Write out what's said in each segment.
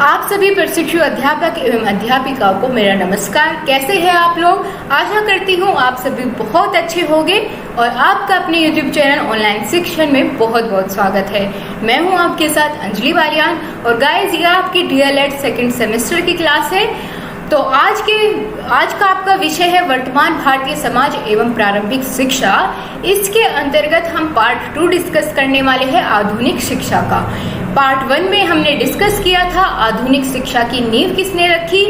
आप सभी प्रशिक्षु अध्यापक एवं अध्यापिकाओं को मेरा नमस्कार। कैसे हैं आप लोग? आशा करती हूँ आप सभी बहुत अच्छे होंगे और आपका अपने YouTube चैनल ऑनलाइन शिक्षण में बहुत बहुत स्वागत है। मैं हूँ आपके साथ अंजलि बालियान और गाइस ये आपकी DLED सेकंड सेमेस्टर की क्लास है। तो आज का आपका विषय है वर्तमान भारतीय समाज एवं प्रारंभिक शिक्षा। इसके अंतर्गत हम पार्ट 2 डिस्कस करने वाले हैं आधुनिक शिक्षा का। पार्ट 1 में हमने डिस्कस किया था आधुनिक शिक्षा की नींव किसने रखी,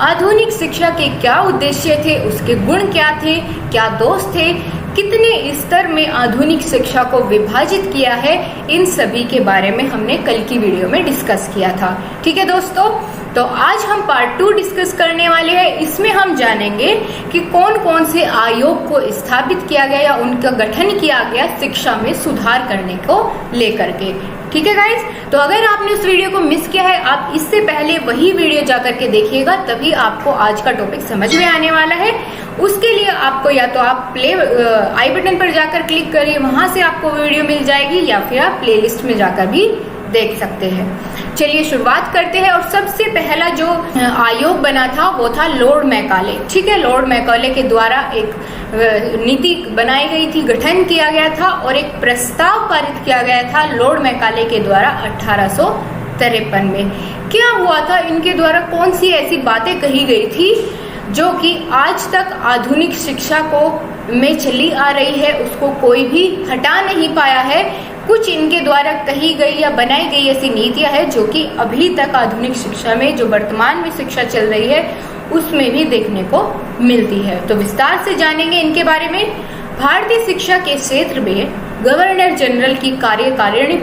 आधुनिक शिक्षा के क्या उद्देश्य थे, उसके गुण क्या थे, क्या दोष थे, कितने स्तर में आधुनिक शिक्षा को विभाजित किया है, इन सभी के बारे में हमने कल की वीडियो में डिस्कस किया था। ठीक है दोस्तों, तो आज हम पार्ट 2 डिस्कस करने वाले हैं। इसमें हम जानेंगे कि कौन कौन से आयोग को स्थापित किया गया या उनका गठन किया गया शिक्षा में सुधार करने को लेकर के। ठीक है गाइस, तो अगर आपने उस वीडियो को मिस किया है, आप इससे पहले वही वीडियो जाकर के देखिएगा, तभी आपको आज का टॉपिक समझ में आने वाला है। उसके लिए आपको या तो आप आई बटन पर जाकर क्लिक करिए, वहां से आपको वीडियो मिल जाएगी, या फिर आप प्लेलिस्ट में जाकर भी देख सकते हैं। चलिए शुरुआत करते हैं। और सबसे पहला जो आयोग बना था वो था लॉर्ड मैकाले। ठीक है, लॉर्ड मैकाले के द्वारा एक नीति बनाई गई थी, गठन किया गया था और एक प्रस्ताव पारित किया गया था लॉर्ड मैकाले के द्वारा 1853 में। क्या हुआ था, इनके द्वारा कौन सी ऐसी बातें कही गई थी जो कि आज तक आधुनिक शिक्षा को में चली आ रही है, उसको कोई भी हटा नहीं पाया है। कुछ इनके द्वारा कही गई या बनाई गई ऐसी नीतियां हैं जो कि अभी तक आधुनिक शिक्षा में, जो वर्तमान में शिक्षा चल रही है, उसमें भी देखने को मिलती है। तो विस्तार से जानेंगे इनके बारे में। भारतीय शिक्षा के क्षेत्र में गवर्नर जनरल की कार्यकारिणी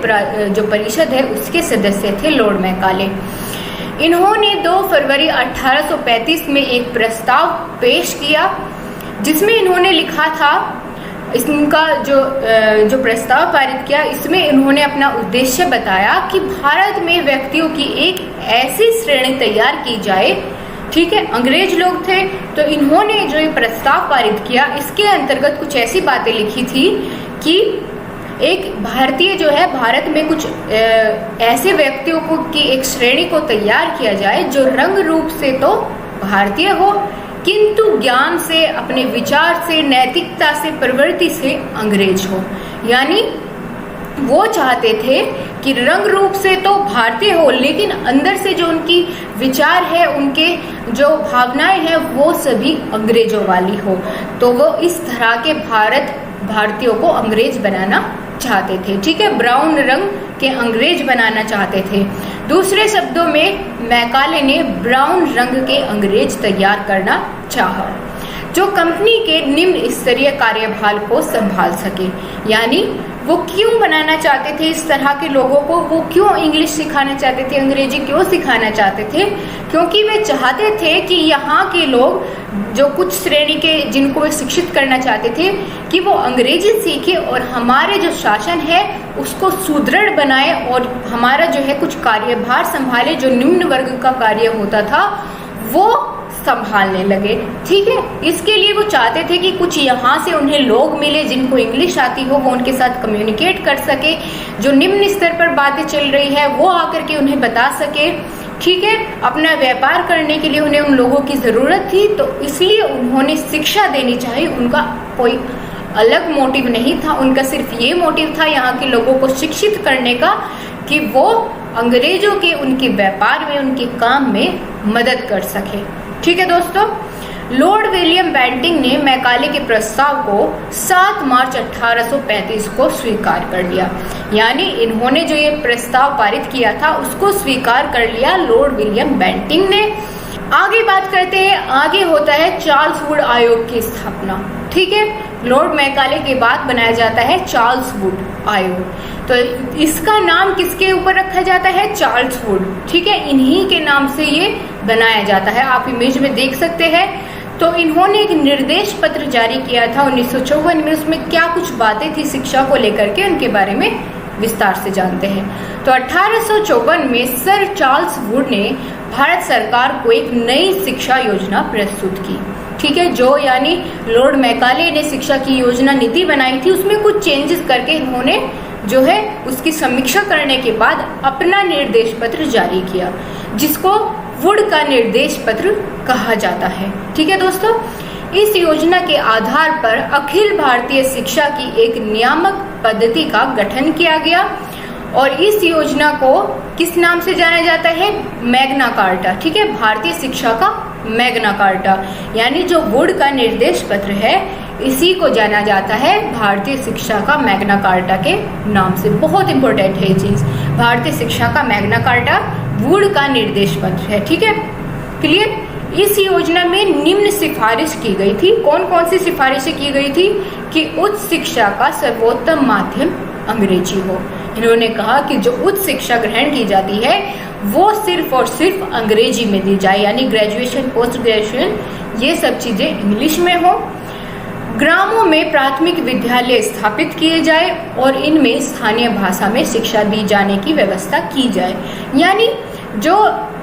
जो परिषद है उसके सदस्य थे लॉर्ड मैकाले। इन्होंने 2 फरवरी 1835 में एक प्रस्ताव पेश किया जिसमें इन्होंने लिखा था, इनका जो प्रस्ताव पारित किया, इसमें इन्होंने अपना उद्देश्य बताया कि भारत में व्यक्तियों की एक ऐसी श्रेणी तैयार की जाए। ठीक है, अंग्रेज लोग थे, तो इन्होंने जो ये प्रस्ताव पारित किया, इसके अंतर्गत कुछ ऐसी बातें लिखी थी कि एक भारतीय जो है, भारत में कुछ ऐसे व्यक्तियों को की एक श्रेणी को तैयार किया जाए जो रंग रूप से तो भारतीय हो, किंतु ज्ञान से, अपने विचार से, नैतिकता से, प्रवृत्ति से अंग्रेज हो। यानी वो चाहते थे कि रंग रूप से तो भारतीय हो, लेकिन अंदर से जो उनकी विचार है, उनके जो भावनाएं हैं, वो सभी अंग्रेजों वाली हो। तो वो इस तरह के भारतीयों को अंग्रेज बनाना चाहते थे। ठीक है, ब्राउन रंग के अंग्रेज बनाना चाहते थे। दूसरे शब्दों में मैकाले ने ब्राउन रंग के अंग्रेज तैयार करना चाहा जो कंपनी के निम्न स्तरीय कार्यभार को संभाल सके। यानी वो क्यों बनाना चाहते थे इस तरह के लोगों को, वो क्यों इंग्लिश सिखाना चाहते थे, अंग्रेजी क्यों सिखाना चाहते थे? क्योंकि वे चाहते थे कि यहाँ के लोग, जो कुछ श्रेणी के जिनको वे शिक्षित करना चाहते थे, कि वो अंग्रेजी सीखे और हमारे जो शासन है उसको सुदृढ़ बनाए और हमारा जो है कुछ कार्यभार संभाले, जो निम्न वर्ग का कार्य होता था वो संभालने लगे। ठीक है, इसके लिए वो चाहते थे कि कुछ यहाँ से उन्हें लोग मिले जिनको इंग्लिश आती हो, वो उनके साथ कम्युनिकेट कर सके, जो निम्न स्तर पर बातें चल रही है वो आकर के उन्हें बता सके। ठीक है, अपना व्यापार करने के लिए उन्हें उन लोगों की जरूरत थी, तो इसलिए उन्होंने शिक्षा देनी चाहिए। उनका कोई अलग मोटिव नहीं था, उनका सिर्फ ये मोटिव था यहाँ के लोगों को शिक्षित करने का कि वो अंग्रेजों के उनके व्यापार में, उनके काम में मदद कर सके। ठीक है दोस्तों, लॉर्ड विलियम बेंटिंग ने मैकाले के प्रस्ताव को 7 मार्च 1835 को स्वीकार कर लिया। यानी इन्होंने जो ये प्रस्ताव पारित किया था उसको स्वीकार कर लिया लॉर्ड विलियम बेंटिंग ने। आगे बात करते हैं, आगे होता है चार्ल्स वुड आयोग की स्थापना। ठीक है, लॉर्ड मैकाले के बाद बनाया जाता है चार्ल्स वुड आयोग। तो इसका नाम किसके ऊपर रखा जाता है? Charles Wood. ठीक है, इन्हीं के नाम से ये बनाया जाता है, आप इमेज में देख सकते हैं। तो इन्होंने एक निर्देश पत्र जारी किया था 1954 में। उसमें क्या कुछ बातें थी शिक्षा को लेकर के, उनके बारे में विस्तार से जानते हैं। तो 1854 में सर चार्ल्स वुड ने भारत सरकार को एक नई शिक्षा योजना प्रस्तुत की। ठीक है, जो यानी लॉर्ड मैकाले ने शिक्षा की योजना नीति बनाई थी उसमें कुछ चेंजेस करके इन्होंने जो है उसकी समीक्षा करने के बाद अपना निर्देश पत्र जारी किया, जिसको वुड का निर्देश पत्र कहा जाता है। ठीक है दोस्तों, इस योजना के आधार पर अखिल भारतीय शिक्षा की एक नियामक पद्धति का गठन किया गया और इस योजना को किस नाम से जाना जाता है? Magna carta. ठीक है, भारतीय शिक्षा का मैग्ना कार्टा, यानी जो वुड का निर्देश पत्र है इसी को जाना जाता है भारतीय शिक्षा का मैग्ना कार्टा के नाम से। बहुत इंपॉर्टेंट है ये चीज, भारतीय शिक्षा का मैग्ना कार्टा वुड का निर्देश पत्र है। ठीक है, क्लियर। इस योजना में निम्न सिफारिश की गई थी। कौन कौन सी सिफारिशें की गई थी? कि उच्च शिक्षा का सर्वोत्तम माध्यम अंग्रेजी हो। इन्होंने कहा कि जो उच्च शिक्षा ग्रहण की जाती है वो सिर्फ और सिर्फ अंग्रेजी में दी जाए, यानी ग्रेजुएशन, पोस्ट ग्रेजुएशन ये सब चीजें इंग्लिश में हो। ग्रामों में प्राथमिक विद्यालय स्थापित किए जाए और इनमें स्थानीय भाषा में शिक्षा दी जाने की व्यवस्था की जाए, यानी जो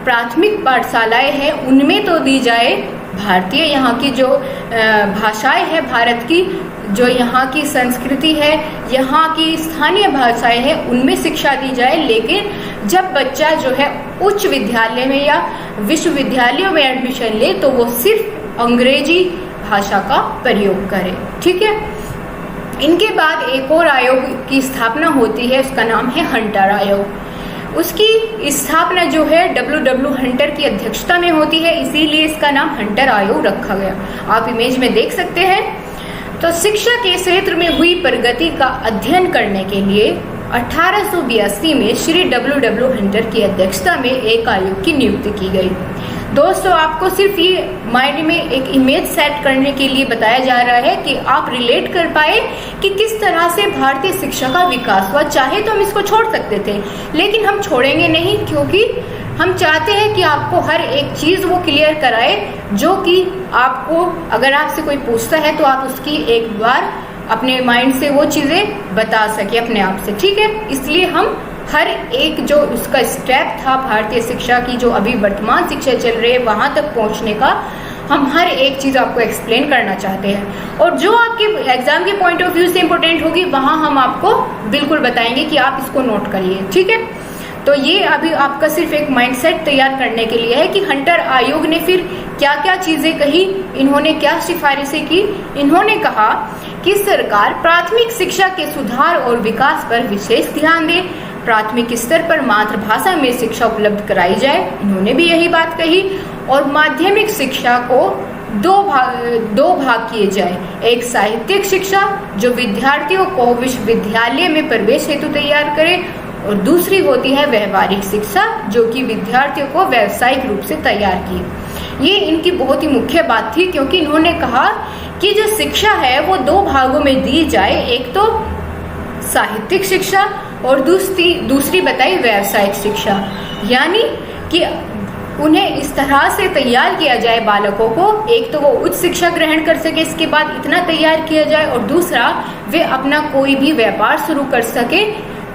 प्राथमिक पाठशालाएं हैं उनमें तो दी जाए भारतीय, यहाँ की जो भाषाएं हैं भारत की, जो यहाँ की संस्कृति है, यहाँ की स्थानीय भाषाएं हैं उनमें शिक्षा दी जाए। लेकिन जब बच्चा जो है उच्च विद्यालय में या विश्वविद्यालयों में एडमिशन ले तो वो सिर्फ अंग्रेजी भाषा का प्रयोग करे। ठीक है, इनके बाद एक और आयोग की स्थापना होती है, उसका नाम है हंटर आयोग। उसकी स्थापना जो है W हंटर की अध्यक्षता में होती है, इसीलिए इसका नाम हंटर आयोग रखा गया। आप इमेज में देख सकते हैं। तो शिक्षा के क्षेत्र में हुई प्रगति का अध्ययन करने के लिए 1882 में श्री W हंटर की अध्यक्षता में एक आयोग की नियुक्ति की गई। दोस्तों, आपको सिर्फ ये माइंड में एक इमेज सेट करने के लिए बताया जा रहा है कि आप रिलेट कर पाए कि किस तरह से भारतीय शिक्षा का विकास हुआ। चाहे तो हम इसको छोड़ सकते थे, लेकिन हम छोड़ेंगे नहीं, क्योंकि हम चाहते हैं कि आपको हर एक चीज वो क्लियर कराए जो कि आपको, अगर आपसे कोई पूछता है तो आप उसकी एक बार अपने माइंड से वो चीजें बता सके अपने आप से। ठीक है, इसलिए हम हर एक जो उसका स्टेप था भारतीय शिक्षा की, जो अभी वर्तमान शिक्षा चल रही है वहां तक पहुंचने का, हम हर एक चीज आपको एक्सप्लेन करना चाहते हैं। और जो आपके एग्जाम के पॉइंट ऑफ व्यू से इंपॉर्टेंट होगी वहां हम आपको बिल्कुल बताएंगे कि आप इसको नोट करिए। ठीक है, तो ये अभी आपका सिर्फ एक माइंडसेट तैयार करने के लिए है कि हंटर आयोग ने फिर क्या क्या चीजें कही, इन्होंने क्या सिफारिशें की। इन्होंने कहा कि सरकार प्राथमिक शिक्षा के सुधार और विकास पर विशेष ध्यान दे, प्राथमिक स्तर पर मातृभाषा में शिक्षा उपलब्ध कराई जाए, इन्होंने भी यही बात कही। और माध्यमिक शिक्षा को दो भाग किए जाए, एक साहित्यिक शिक्षा जो विद्यार्थियों को विश्वविद्यालय में प्रवेश हेतु तैयार करे, और दूसरी होती है व्यवहारिक शिक्षा जो कि विद्यार्थियों को व्यावसायिक रूप से तैयार की। ये इनकी बहुत ही मुख्य बात थी, क्योंकि इन्होंने कहा कि जो शिक्षा है वो दो भागों में दी जाए, एक तो साहित्यिक शिक्षा और दूसरी बताई व्यावसायिक शिक्षा, यानी कि उन्हें इस तरह से तैयार किया जाए बालकों को, एक तो वो उच्च शिक्षा ग्रहण कर सके, इसके बाद इतना तैयार किया जाए, और दूसरा वे अपना कोई भी व्यापार शुरू कर सके,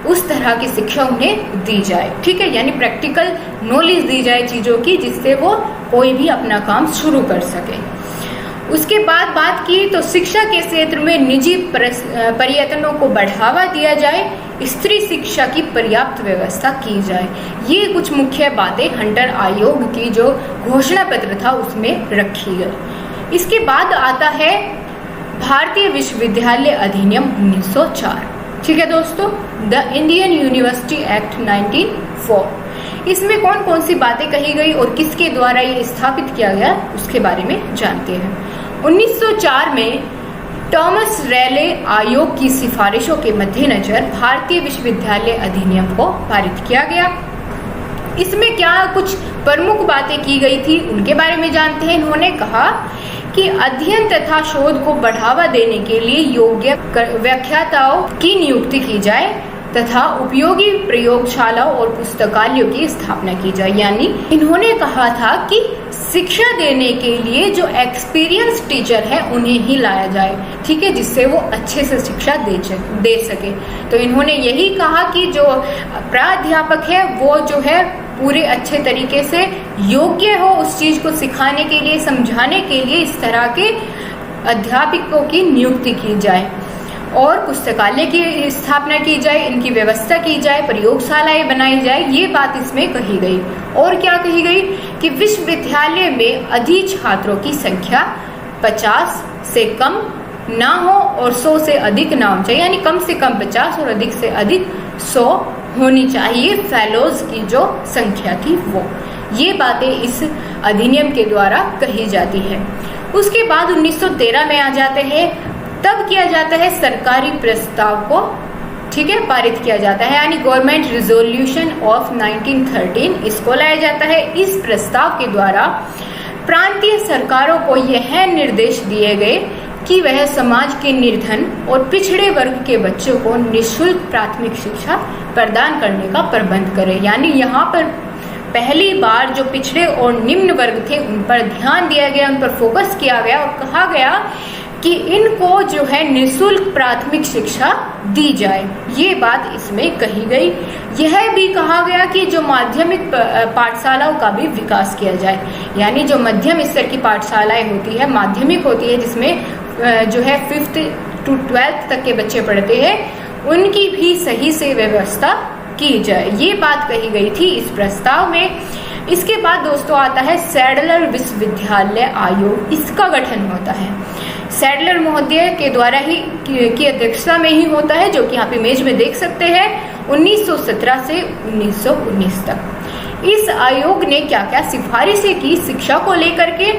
उस तरह की शिक्षा उन्हें दी जाए। ठीक है, यानी प्रैक्टिकल नॉलेज दी जाए चीजों की, जिससे वो कोई भी अपना काम शुरू कर सके। उसके बाद बात की तो शिक्षा के क्षेत्र में निजी प्रयत्नों को बढ़ावा दिया जाए, स्त्री शिक्षा की पर्याप्त व्यवस्था की जाए। ये कुछ मुख्य बातें हंटर आयोग की जो घोषणा पत्र था उसमें रखी गई। इसके बाद आता है भारतीय विश्वविद्यालय अधिनियम 1904। ठीक है दोस्तों, द इंडियन यूनिवर्सिटी एक्ट 1904। इसमें कौन कौन सी बातें कही गई और किसके द्वारा ये स्थापित किया गया उसके बारे में जानते हैं। 1904 में टॉमस रेले आयोग की सिफारिशों के मद्देनजर भारतीय विश्वविद्यालय अधिनियम को पारित किया गया। इसमें क्या कुछ प्रमुख बातें की गई थी उनके बारे में जानते हैं। इन्होंने कहा कि अध्ययन तथा शोध को बढ़ावा देने के लिए योग्य व्याख्याताओं की नियुक्ति की जाए तथा उपयोगी प्रयोगशालाओं और पुस्तकालयों की स्थापना की जाए। यानी इन्होंने कहा था कि शिक्षा देने के लिए जो एक्सपीरियंस टीचर है उन्हें ही लाया जाए, ठीक है, जिससे वो अच्छे से शिक्षा दे सके। तो इन्होंने यही कहा कि जो प्राध्यापक है वो जो है पूरे अच्छे तरीके से योग्य हो उस चीज को सिखाने के लिए, समझाने के लिए इस तरह के अध्यापकों की नियुक्ति की जाए और पुस्तकालय की स्थापना की जाए, इनकी व्यवस्था की जाए, प्रयोगशालाएं बनाई जाए। ये बात इसमें कही गई। और क्या कही गई कि विश्वविद्यालय में अधिक छात्रों की संख्या 50 से कम ना हो और 100 से अधिक ना हो चाहिए, यानी कम से कम 50 और अधिक से अधिक 100 होनी चाहिए फेलोज की जो संख्या थी वो। ये बातें इस अधिनियम के द्वारा कही जाती है। उसके बाद 1913 में आ जाते हैं, तब किया जाता है सरकारी प्रस्ताव को, ठीक है, पारित किया जाता है, यानी गवर्नमेंट रिजोल्यूशन ऑफ 1913 इसको लाया जाता है। इस प्रस्ताव के द्वारा प्रांतीय सरकारों को यह निर्देश दिए गए कि वह समाज के निर्धन और पिछड़े वर्ग के बच्चों को निःशुल्क प्राथमिक शिक्षा प्रदान करने का प्रबंध करे। यानी यहाँ पर पहली बार जो पिछड़े और निम्न वर्ग थे उन पर ध्यान दिया गया, उन पर फोकस किया गया और कहा गया कि इनको जो है निःशुल्क प्राथमिक शिक्षा दी जाए। ये बात इसमें कही गई। यह भी कहा गया कि जो माध्यमिक पाठशालाओं का भी विकास किया जाए, यानी जो मध्यम स्तर की पाठशालाएं होती है, माध्यमिक होती है, जिसमें जो है 5th to 12th तक के बच्चे पढ़ते हैं, उनकी भी सही से व्यवस्था की जाए। ये बात कही गई थी इस प्रस्ताव में। इसके बाद दोस्तों आता है सैडलर विश्वविद्यालय आयोग, इसका गठन होता है। सैडलर महोदय के द्वारा ही की अध्यक्षता में ही होता है, जो कि आप इमेज में देख सकते हैं, 1917 से 1919 तक। इस आयोग ने क्या क्या सिफारिशें की शिक्षा को लेकर के।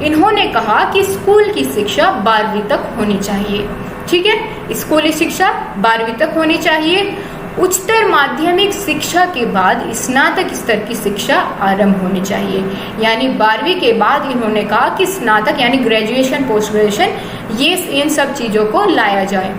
इन्होंने कहा कि स्कूल की शिक्षा 12वीं तक होनी चाहिए, ठीक है, स्कूली शिक्षा 12वीं तक होनी चाहिए। उच्चतर माध्यमिक शिक्षा के बाद स्नातक स्तर की शिक्षा आरंभ होनी चाहिए, यानी 12वीं के बाद इन्होंने कहा कि स्नातक यानी ग्रेजुएशन, पोस्ट ग्रेजुएशन, ये इन सब चीजों को लाया जाए।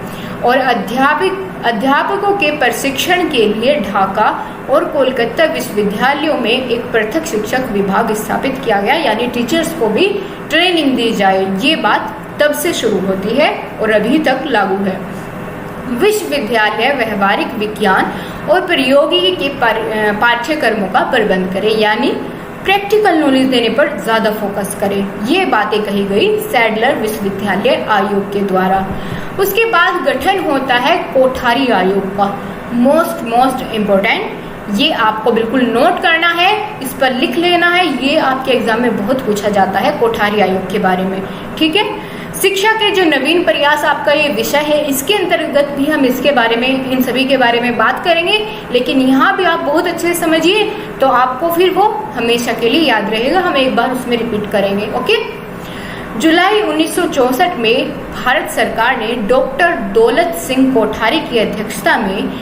और अध्यापकों के प्रशिक्षण के लिए ढाका और कोलकाता विश्वविद्यालयों में एक पृथक शिक्षक विभाग स्थापित किया गया, यानी टीचर्स को भी ट्रेनिंग दी जाए। ये बात तब से शुरू होती है और अभी तक लागू है। विश्वविद्यालय व्यवहारिक विज्ञान और प्रौद्योगिकी के पाठ्यक्रमों का प्रबंध करे, यानी प्रैक्टिकल नॉलेज देने पर ज्यादा फोकस करे। ये बातें कही गई सैडलर विश्वविद्यालय आयोग के द्वारा। उसके बाद गठन होता है कोठारी आयोग का। मोस्ट इम्पोर्टेंट, ये आपको बिल्कुल नोट करना है, इस पर लिख लेना है। ये आपके एग्जाम में बहुत पूछा जाता है कोठारी आयोग के बारे में, ठीक है। शिक्षा के जो नवीन प्रयास आपका ये विषय है, इसके अंतर्गत भी हम इसके बारे में, इन सभी के बारे में बात करेंगे, लेकिन यहाँ भी आप बहुत अच्छे से समझिए तो आपको फिर वो हमेशा के लिए याद रहेगा। हम एक बार उसमें रिपीट करेंगे, ओके। जुलाई 1964 में भारत सरकार ने डॉक्टर दौलत सिंह कोठारी की अध्यक्षता में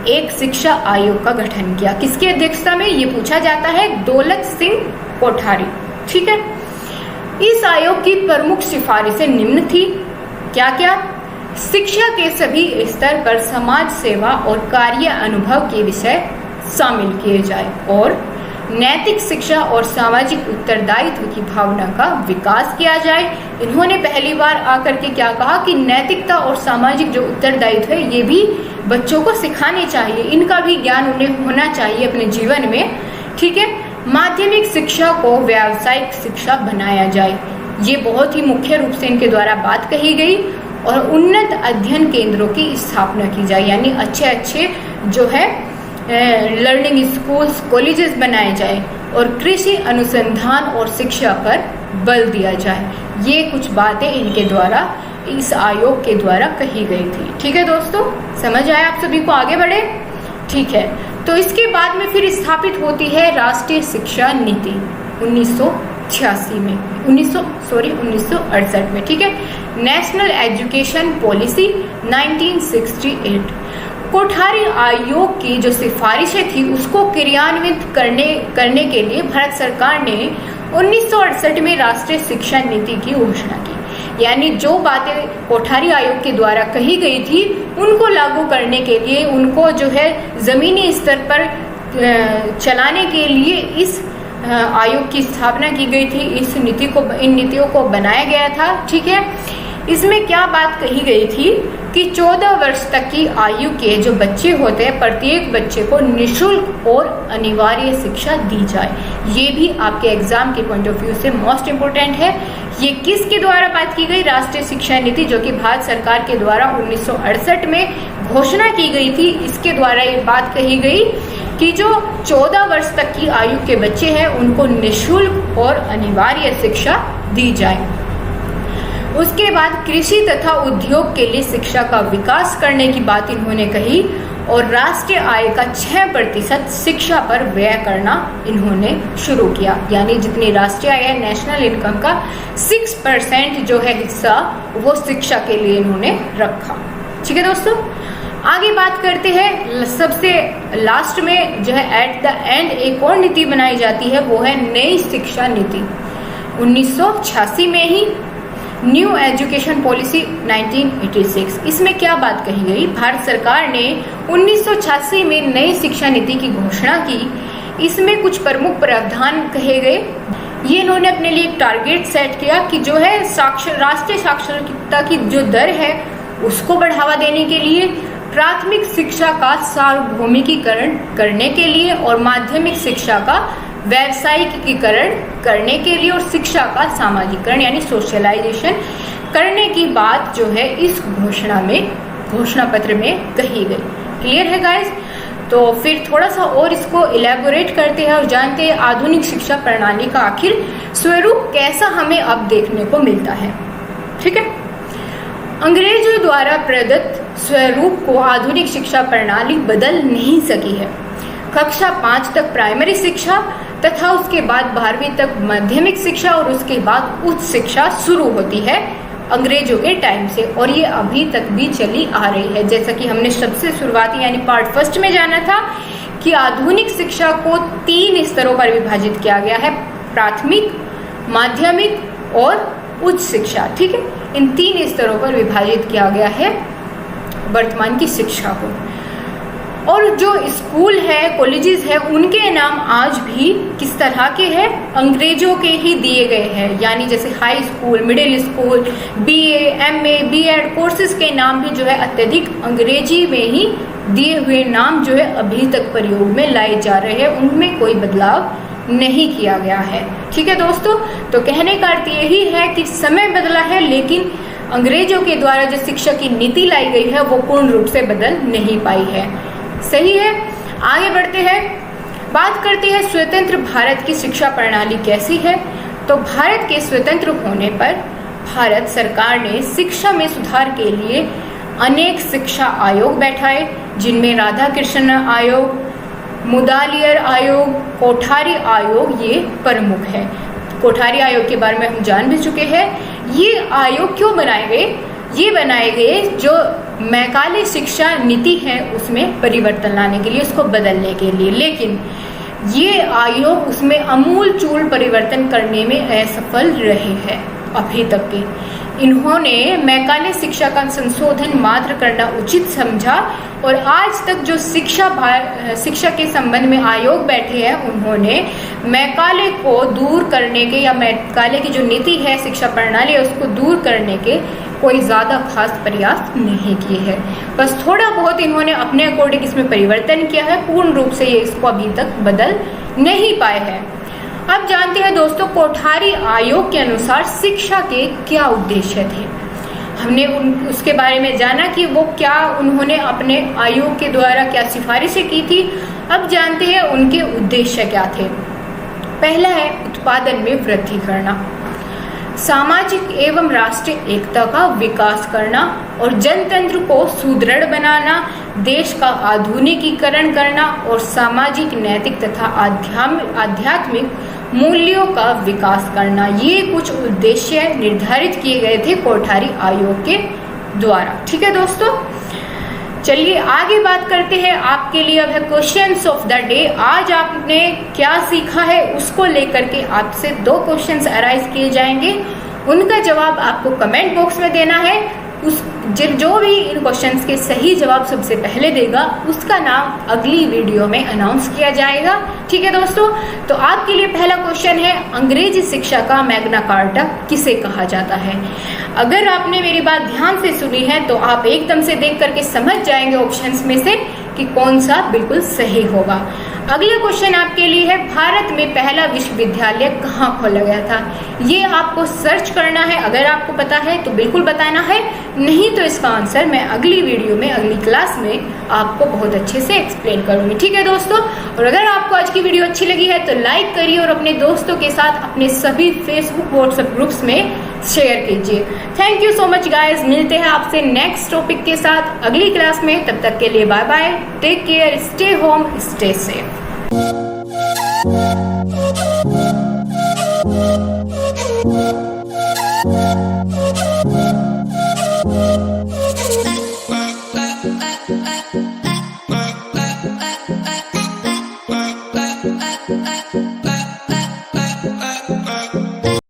एक शिक्षा आयोग का गठन किया। किसकी अध्यक्षता में, ये पूछा जाता है, दौलत सिंह कोठारी, ठीक है। इस आयोग की प्रमुख सिफारिशें निम्न थी। क्या क्या? शिक्षा के सभी स्तर पर समाज सेवा और कार्य अनुभव के विषय शामिल किए जाए और नैतिक शिक्षा और सामाजिक उत्तरदायित्व की भावना का विकास किया जाए। इन्होंने पहली बार आकर के क्या कहा कि नैतिकता और सामाजिक जो उत्तरदायित्व है ये भी बच्चों को सिखाने चाहिए, इनका भी ज्ञान उन्हें होना चाहिए अपने जीवन में, ठीक है। माध्यमिक शिक्षा को व्यावसायिक शिक्षा बनाया जाए, ये बहुत ही मुख्य रूप से इनके द्वारा बात कही गई। और उन्नत अध्ययन केंद्रों की स्थापना की जाए, यानी अच्छे अच्छे जो है लर्निंग स्कूल्स, कॉलेजेस बनाए जाए और कृषि अनुसंधान और शिक्षा पर बल दिया जाए। ये कुछ बातें इनके द्वारा, इस आयोग के द्वारा कही गई थी, ठीक है दोस्तों। समझ आया आप सभी को? आगे बढ़े, ठीक है। तो इसके बाद में फिर स्थापित होती है राष्ट्रीय शिक्षा नीति 1968 में, 1968 में, ठीक है। National education policy 1968। कोठारी आयोग की जो सिफारिशें थी उसको क्रियान्वित करने के लिए भारत सरकार ने 1968 में राष्ट्रीय शिक्षा नीति की घोषणा की। यानी जो बातें कोठारी आयोग के द्वारा कही गई थी उनको लागू करने के लिए, उनको जो है जमीनी स्तर पर चलाने के लिए इस आयोग की स्थापना की गई थी। इन नीतियों को बनाया गया था, ठीक है। इसमें क्या बात कही गई थी कि 14 वर्ष तक की आयु के जो बच्चे होते हैं, प्रत्येक बच्चे को निःशुल्क और अनिवार्य शिक्षा दी जाए। ये भी आपके एग्जाम के पॉइंट ऑफ व्यू से मोस्ट इम्पोर्टेंट है। ये किसके द्वारा बात की गई? राष्ट्रीय शिक्षा नीति, जो कि भारत सरकार के द्वारा 1968 में घोषणा की गई थी। इसके द्वारा ये बात कही गई कि जो 14 वर्ष तक की आयु के बच्चे हैं उनको निःशुल्क और अनिवार्य शिक्षा दी जाए। उसके बाद कृषि तथा उद्योग के लिए शिक्षा का विकास करने की बात इन्होंने कही और राष्ट्रीय आय का 6% शिक्षा पर व्यय करना इन्होंने शुरू किया। यानी जितनी राष्ट्रीय आय है, नेशनल इनकम का 6% जो है हिस्सा, वो शिक्षा के लिए इन्होंने रखा। ठीक है दोस्तों, आगे बात करते हैं। सबसे लास्ट में जो है एट द एंड एक और नीति बनाई जाती है, वो है नई शिक्षा नीति 1986 में ही, न्यू एजुकेशन पॉलिसी 1986। इसमें क्या बात कही गई? भारत सरकार ने 1986 में नई शिक्षा नीति की घोषणा की। इसमें कुछ प्रमुख प्रावधान कहे गए। ये इन्होंने अपने लिए एक टारगेट सेट किया कि जो है राष्ट्रीय साक्षरता की जो दर है उसको बढ़ावा देने के लिए, प्राथमिक शिक्षा का सार्वभौमिकीकरण करने के लिए और माध्यमिक शिक्षा का व्यावसायिकीकरण करने के लिए और शिक्षा का सामाजिकरण यानी सोशलाइजेशन करने की बात जो है इस घोषणा पत्र में कही गई। क्लियर है गाइस? तो फिर थोड़ा सा और इसको इलेबोरेट करते हैं और जानते हैं आधुनिक शिक्षा प्रणाली का आखिर स्वरूप कैसा हमें अब देखने को मिलता है। ठीक है, अंग्रेजों द्वारा प्रदत्त स्वरूप को आधुनिक शिक्षा प्रणाली बदल नहीं सकी है। कक्षा 5 तक प्राइमरी शिक्षा तथा उसके बाद 12वीं तक माध्यमिक शिक्षा और उसके बाद उच्च शिक्षा शुरू होती है अंग्रेजों के टाइम से, और ये अभी तक भी चली आ रही है। जैसा कि हमने सबसे शुरुआती यानी पार्ट फर्स्ट में जाना था कि आधुनिक शिक्षा को 3 स्तरों पर विभाजित किया गया है, प्राथमिक, माध्यमिक और उच्च शिक्षा। ठीक है, इन 3 स्तरों पर विभाजित किया गया है वर्तमान की शिक्षा को। और जो स्कूल है, कॉलेजेस है, उनके नाम आज भी किस तरह के हैं? अंग्रेजों के ही दिए गए हैं। यानी जैसे high school, middle school, BA, MA, B.Ed courses के नाम भी जो है अत्यधिक अंग्रेजी में ही दिए हुए नाम जो है अभी तक प्रयोग में लाए जा रहे हैं, उनमें कोई बदलाव नहीं किया गया है। ठीक है दोस्तों, तो कहने का अर्थ यही है कि समय बदला है लेकिन अंग्रेजों के द्वारा जो शिक्षा की नीति लाई गई है वो पूर्ण रूप से बदल नहीं पाई है। सही है, आगे बढ़ते हैं, बात करते हैं स्वतंत्र भारत की शिक्षा प्रणाली कैसी है। तो भारत के स्वतंत्र होने पर भारत सरकार ने शिक्षा में सुधार के लिए अनेक शिक्षा आयोग बैठाए, जिनमें राधा कृष्ण आयोग, मुदालियर आयोग, कोठारी आयोग ये प्रमुख है। कोठारी आयोग के बारे में हम जान भी चुके हैं। ये आयोग क्यों बनाए गए? ये बनाए गए जो मैकाले शिक्षा नीति है उसमें परिवर्तन लाने के लिए, उसको बदलने के लिए। लेकिन ये आयोग उसमें आमूल चूल परिवर्तन करने में असफल रहे हैं अभी तक के। इन्होंने मैकाले शिक्षा का संशोधन मात्र करना उचित समझा और आज तक जो शिक्षा के संबंध में आयोग बैठे हैं उन्होंने मैकाले को दूर करने के या मैकाले की जो नीति है, शिक्षा प्रणाली है, उसको दूर करने के कोई ज़्यादा खास प्रयास नहीं किए हैं। बस थोड़ा बहुत इन्होंने अपने अकॉर्डिंग इसमें परिवर्तन किया है, पूर्ण रूप से ये इसको अभी तक बदल नहीं पाए हैं। अब जानते हैं दोस्तों, कोठारी आयोग के अनुसार शिक्षा के क्या उद्देश्य थे। हमने उसके बारे में जाना कि वो क्या उन्होंने अपने आयोग के द्वारा क्या सिफारिशें की थी। अब जानते हैं उनके उद्देश्य क्या थे। पहला है उत्पादन में वृद्धि करना, सामाजिक एवं राष्ट्रीय एकता का विकास करना और जनतंत्र को सुदृढ़ बनाना, देश का आधुनिकीकरण करना और सामाजिक, नैतिक तथा आध्यात्मिक मूल्यों का विकास करना। ये कुछ उद्देश्य निर्धारित किए गए थे कोठारी आयोग के द्वारा। ठीक है दोस्तों, चलिए आगे बात करते हैं। आपके लिए अब है क्वेश्चंस ऑफ द डे। आज आपने क्या सीखा है उसको लेकर के आपसे 2 क्वेश्चंस अराइज किए जाएंगे। उनका जवाब आपको कमेंट बॉक्स में देना है जो भी इन क्वेश्चंस के सही जवाब सबसे पहले देगा उसका नाम अगली वीडियो में अनाउंस किया जाएगा। ठीक है दोस्तों, तो आपके लिए पहला क्वेश्चन है, अंग्रेजी शिक्षा का मैग्ना कार्टा किसे कहा जाता है? अगर आपने मेरी बात ध्यान से सुनी है तो आप एकदम से देख करके समझ जाएंगे ऑप्शंस में से कि कौन सा बिल्कुल सही होगा। अगला क्वेश्चन आपके लिए है, भारत में पहला विश्वविद्यालय कहाँ खोला गया था? ये आपको सर्च करना है, अगर आपको पता है तो बिल्कुल बताना है, नहीं तो इसका आंसर मैं अगली वीडियो में, अगली क्लास में आपको बहुत अच्छे से एक्सप्लेन करूंगी। ठीक है दोस्तों, और अगर आपको आज की वीडियो अच्छी लगी है तो लाइक करिए और अपने दोस्तों के साथ अपने सभी फेसबुक व्हाट्सएप ग्रुप्स में शेयर कीजिए। Thank you so much guys, मिलते हैं आपसे नेक्स्ट टॉपिक के साथ अगली क्लास में। तब तक के लिए bye bye, take care, stay home, stay safe.